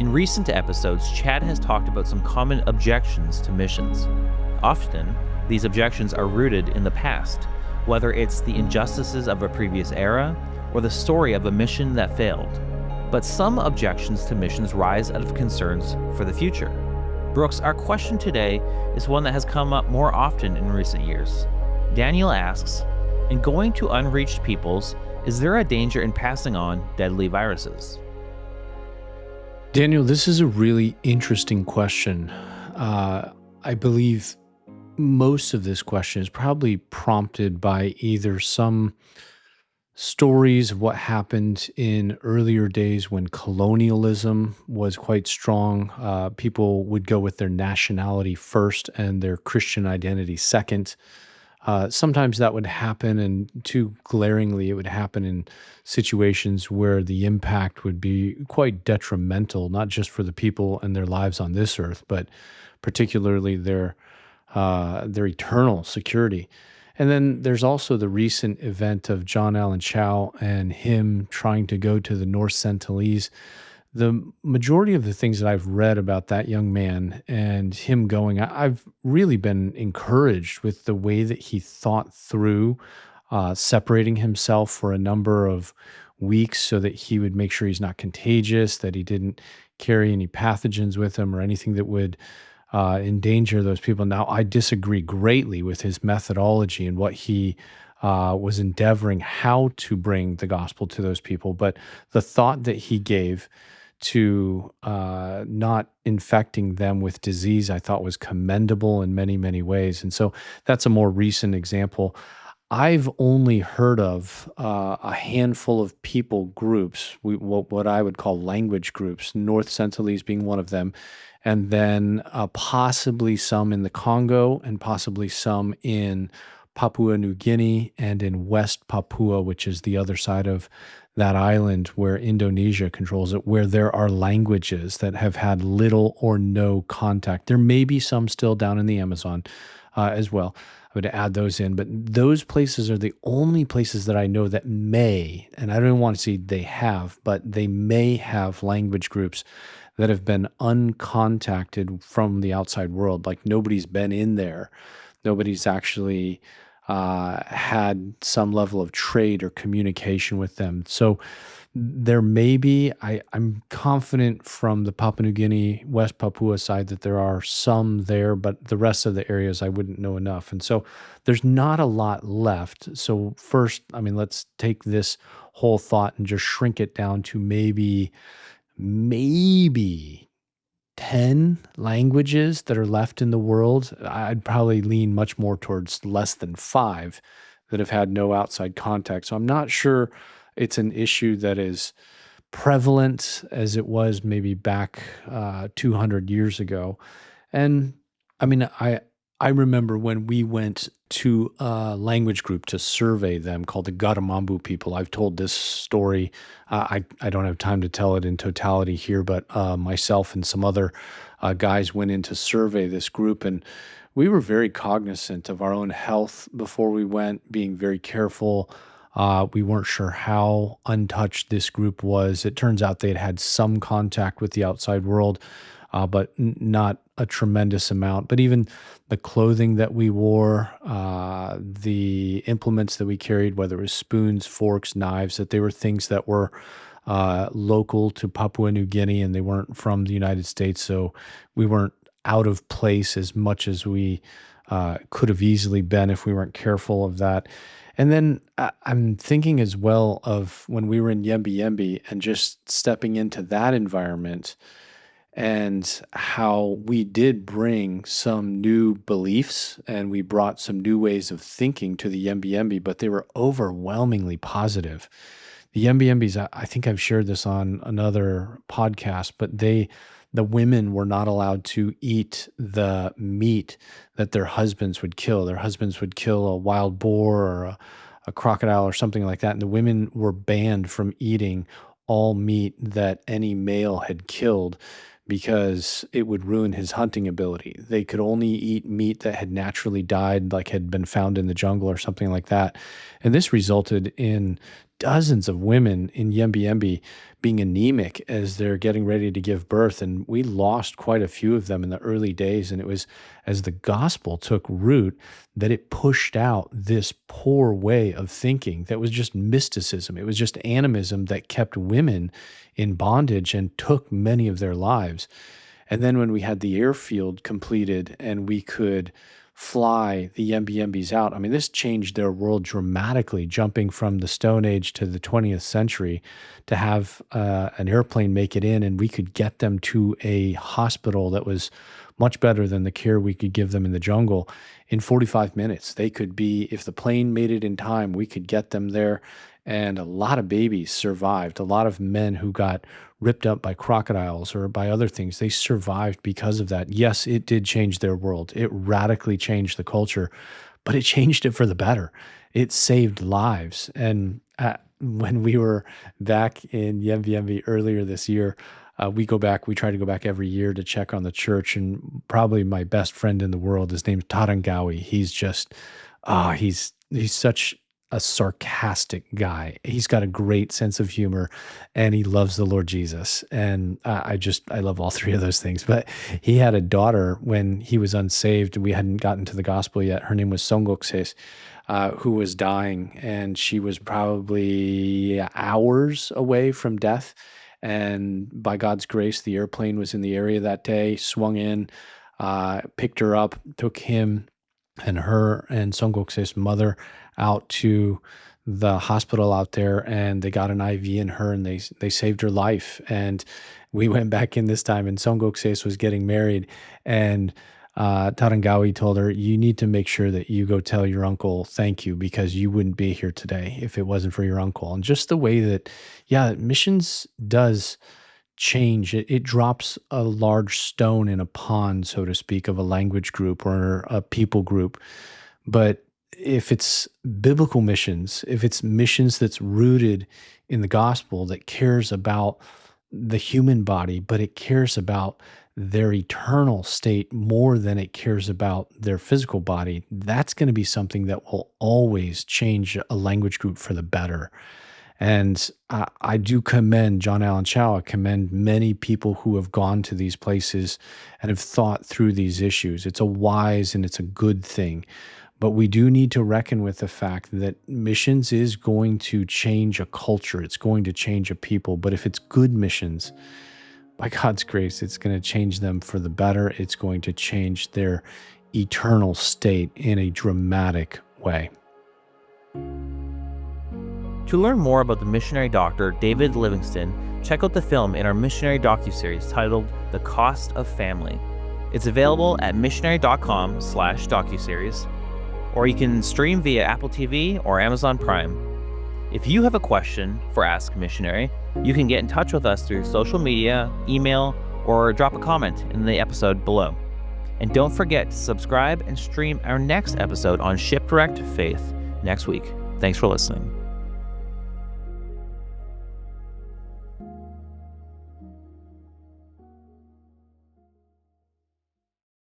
In recent episodes, Chad has talked about some common objections to missions. Often, these objections are rooted in the past, whether it's the injustices of a previous era or the story of a mission that failed. But some objections to missions rise out of concerns for the future. Brooks, our question today is one that has come up more often in recent years. Daniel asks, in going to unreached peoples, is there a danger in passing on deadly viruses? Daniel, this is a really interesting question. I believe most of this question is probably prompted by either some stories of what happened in earlier days when colonialism was quite strong. People would go with their nationality first and their Christian identity second. Sometimes that would happen, and too glaringly, it would happen in situations where the impact would be quite detrimental, not just for the people and their lives on this earth, but particularly their eternal security. And then there's also the recent event of John Allen Chow and him trying to go to the North Sentinelese. The majority of the things that I've read about that young man and him going, I've really been encouraged with the way that he thought through separating himself for a number of weeks so that he would make sure he's not contagious, that he didn't carry any pathogens with him or anything that would endanger those people. Now, I disagree greatly with his methodology and what he was endeavoring how to bring the gospel to those people, but the thought that he gave to not infecting them with disease, I thought was commendable in many, many ways. And so that's a more recent example. I've only heard of a handful of people groups, what I would call language groups, North Sentinelese being one of them, and then possibly some in the Congo and possibly some in Papua New Guinea and in West Papua, which is the other side of that island where Indonesia controls it, where there are languages that have had little or no contact. There may be some still down in the Amazon as well. I would add those in, but those places are the only places that I know that may, and I don't want to say they have, but they may have language groups that have been uncontacted from the outside world. Like nobody's been in there. Nobody's actually had some level of trade or communication with them. So there may be, I'm confident from the Papua New Guinea, West Papua side that there are some there, but the rest of the areas I wouldn't know enough. And so there's not a lot left. So first, I mean, let's take this whole thought and just shrink it down to maybe 10 languages that are left in the world. I'd probably lean much more towards less than 5 that have had no outside contact. So I'm not sure it's an issue that is prevalent as it was maybe back 200 years ago. And I mean, I remember when we went to a language group to survey them called the Garamambu people. I've told this story. I don't have time to tell it in totality here, but myself and some other guys went in to survey this group, and we were very cognizant of our own health before we went, being very careful. We weren't sure how untouched this group was. It turns out they'd had some contact with the outside world, but not a tremendous amount. But even the clothing that we wore, the implements that we carried, whether it was spoons, forks, knives, that they were things that were local to Papua New Guinea and they weren't from the United States. So we weren't out of place as much as we could have easily been if we weren't careful of that. And then I'm thinking as well of when we were in Yembi Yembi and just stepping into that environment and how we did bring some new beliefs and we brought some new ways of thinking to the Yembi Yembi, but they were overwhelmingly positive. The Yembi Yembis, I think I've shared this on another podcast, but the women were not allowed to eat the meat that their husbands would kill. Their husbands would kill a wild boar or a crocodile or something like that, and the women were banned from eating all meat that any male had killed because it would ruin his hunting ability. They could only eat meat that had naturally died, like had been found in the jungle or something like that. And this resulted in dozens of women in Yembi being anemic as they're getting ready to give birth. And we lost quite a few of them in the early days. And it was as the gospel took root that it pushed out this poor way of thinking that was just mysticism. It was just animism that kept women in bondage and took many of their lives. And then when we had the airfield completed and we could fly the Yembis out, I mean, this changed their world dramatically, jumping from the Stone Age to the 20th century to have an airplane make it in and we could get them to a hospital that was much better than the care we could give them in the jungle in 45 minutes. They could be, if the plane made it in time, we could get them there. And a lot of babies survived. A lot of men who got ripped up by crocodiles or by other things, they survived because of that. Yes, it did change their world. It radically changed the culture, but it changed it for the better. It saved lives. And when we were back in Yembi earlier this year, we try to go back every year to check on the church. And probably my best friend in the world, his name's Tarangawi. He's just, he's such a sarcastic guy. He's got a great sense of humor and he loves the Lord Jesus. And I love all three of those things. But he had a daughter when he was unsaved. We hadn't gotten to the gospel yet. Her name was Songokses, who was dying. And she was probably hours away from death. And by God's grace, the airplane was in the area that day, swung in, picked her up, took him and her and Songokse's mother out to the hospital out there, and they got an IV in her and they saved her life. And we went back in this time and Songokse was getting married, and Tarangawi told her, you need to make sure that you go tell your uncle thank you because you wouldn't be here today if it wasn't for your uncle. And just the way that, yeah, missions does change. It drops a large stone in a pond, so to speak, of a language group or a people group. But if it's biblical missions, if it's missions that's rooted in the gospel, that cares about the human body, but it cares about their eternal state more than it cares about their physical body, that's going to be something that will always change a language group for the better. And I do commend John Allen Chau. I commend many people who have gone to these places and have thought through these issues. It's a wise and it's a good thing. But we do need to reckon with the fact that missions is going to change a culture. It's going to change a people. But if it's good missions, by God's grace, it's going to change them for the better. It's going to change their eternal state in a dramatic way. To learn more about the missionary doctor David Livingston, check out the film in our missionary docuseries titled The Cost of Family. It's available at missionary.com/docuseries, or you can stream via Apple TV or Amazon Prime. If you have a question for Ask Missionary, you can get in touch with us through social media, email, or drop a comment in the episode below. And don't forget to subscribe and stream our next episode on Shipwrecked Faith next week. Thanks for listening.